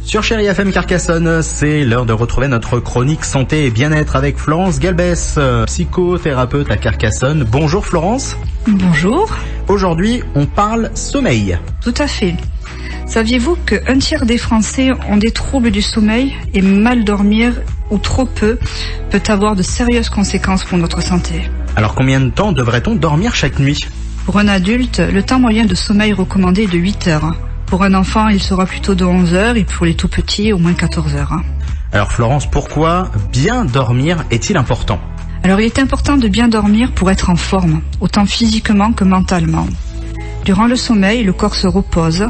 Sur Chérie FM Carcassonne, c'est l'heure de retrouver notre chronique santé et bien-être avec Florence Galbès, psychothérapeute à Carcassonne. Bonjour Florence. Bonjour. Aujourd'hui, on parle sommeil. Tout à fait. Saviez-vous qu'un tiers des Français ont des troubles du sommeil et mal dormir ou trop peu peut avoir de sérieuses conséquences pour notre santé? Alors combien de temps devrait-on dormir chaque nuit? Pour un adulte, le temps moyen de sommeil recommandé est de 8 heures. Pour un enfant, il sera plutôt de 11 heures et pour les tout petits, au moins 14 heures. Alors Florence, pourquoi bien dormir est-il important? Alors il est important de bien dormir pour être en forme, autant physiquement que mentalement. Durant le sommeil, le corps se repose,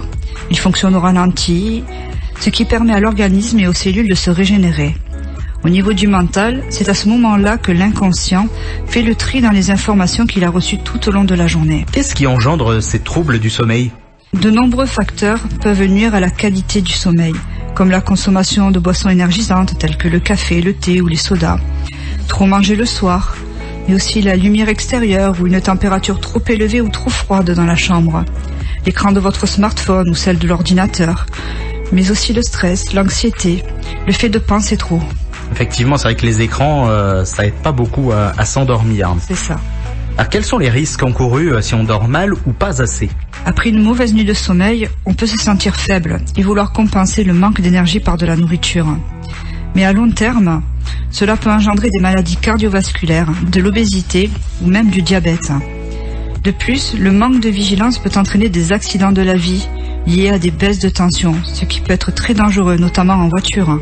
il fonctionne au ralenti, ce qui permet à l'organisme et aux cellules de se régénérer. Au niveau du mental, c'est à ce moment-là que l'inconscient fait le tri dans les informations qu'il a reçues tout au long de la journée. Qu'est-ce qui engendre ces troubles du sommeil? De nombreux facteurs peuvent nuire à la qualité du sommeil, comme la consommation de boissons énergisantes telles que le café, le thé ou les sodas, trop manger le soir, mais aussi la lumière extérieure ou une température trop élevée ou trop froide dans la chambre, l'écran de votre smartphone ou celle de l'ordinateur, mais aussi le stress, l'anxiété, le fait de penser trop. Effectivement, c'est vrai que les écrans, ça aide pas beaucoup à s'endormir. C'est ça. Alors quels sont les risques encourus si on dort mal ou pas assez? Après une mauvaise nuit de sommeil, on peut se sentir faible et vouloir compenser le manque d'énergie par de la nourriture. Mais à long terme, cela peut engendrer des maladies cardiovasculaires, de l'obésité ou même du diabète. De plus, le manque de vigilance peut entraîner des accidents de la vie liés à des baisses de tension, ce qui peut être très dangereux, notamment en voiture.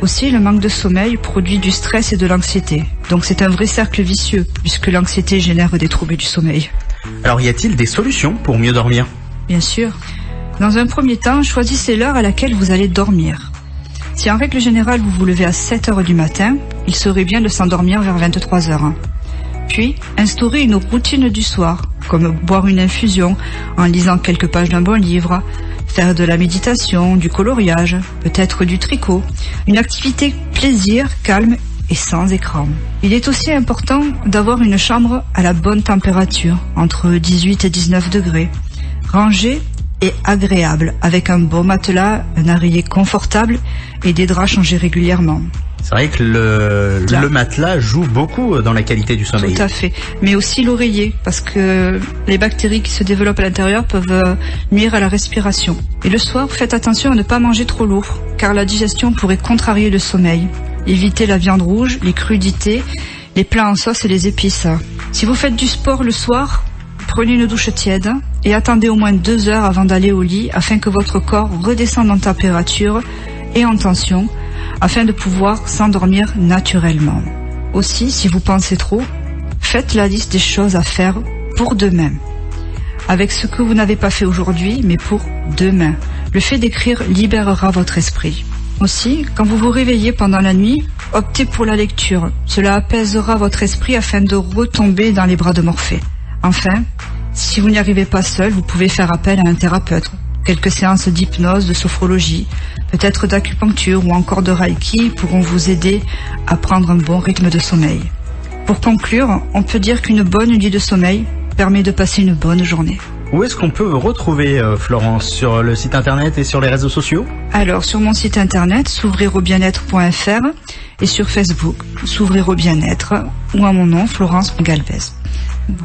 Aussi, le manque de sommeil produit du stress et de l'anxiété. Donc c'est un vrai cercle vicieux, puisque l'anxiété génère des troubles du sommeil. Alors y a-t-il des solutions pour mieux dormir? Bien sûr. Dans un premier temps, choisissez l'heure à laquelle vous allez dormir. Si en règle générale vous vous levez à 7 heures du matin, il serait bien de s'endormir vers 23 heures. Puis, instaurez une routine du soir, comme boire une infusion en lisant quelques pages d'un bon livre, faire de la méditation, du coloriage, peut-être du tricot, une activité plaisir, calme et sans écran. Il est aussi important d'avoir une chambre à la bonne température, entre 18 et 19 degrés, rangée et agréable, avec un bon matelas, un oreiller confortable et des draps changés régulièrement. C'est vrai que le matelas joue beaucoup dans la qualité du sommeil. Tout à fait, mais aussi l'oreiller, parce que les bactéries qui se développent à l'intérieur peuvent nuire à la respiration. Et le soir, faites attention à ne pas manger trop lourd, car la digestion pourrait contrarier le sommeil. Évitez la viande rouge, les crudités, les plats en sauce et les épices. Si vous faites du sport le soir, prenez une douche tiède et attendez au moins 2 heures avant d'aller au lit afin que votre corps redescende en température et en tension, afin de pouvoir s'endormir naturellement. Aussi, si vous pensez trop, faites la liste des choses à faire pour demain, avec ce que vous n'avez pas fait aujourd'hui, mais pour demain. Le fait d'écrire libérera votre esprit. Aussi, quand vous vous réveillez pendant la nuit, optez pour la lecture. Cela apaisera votre esprit afin de retomber dans les bras de Morphée. Enfin, si vous n'y arrivez pas seul, vous pouvez faire appel à un thérapeute. Quelques séances d'hypnose, de sophrologie, peut-être d'acupuncture ou encore de reiki pourront vous aider à prendre un bon rythme de sommeil. Pour conclure, on peut dire qu'une bonne nuit de sommeil permet de passer une bonne journée. Où est-ce qu'on peut retrouver Florence? Sur le site internet et sur les réseaux sociaux? Alors, sur mon site internet, s'ouvriraubienêtre.fr et sur Facebook, s'ouvrir au bien-être ou à mon nom, Florence Galbès.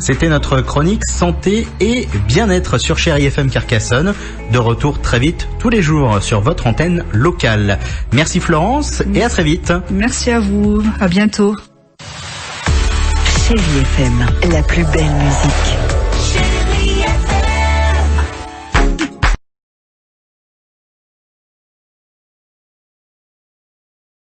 C'était notre chronique santé et bien-être sur Chérie FM Carcassonne. De retour très vite, tous les jours, sur votre antenne locale. Merci Florence et à très vite. Merci à vous, à bientôt. Chérie FM, la plus belle musique.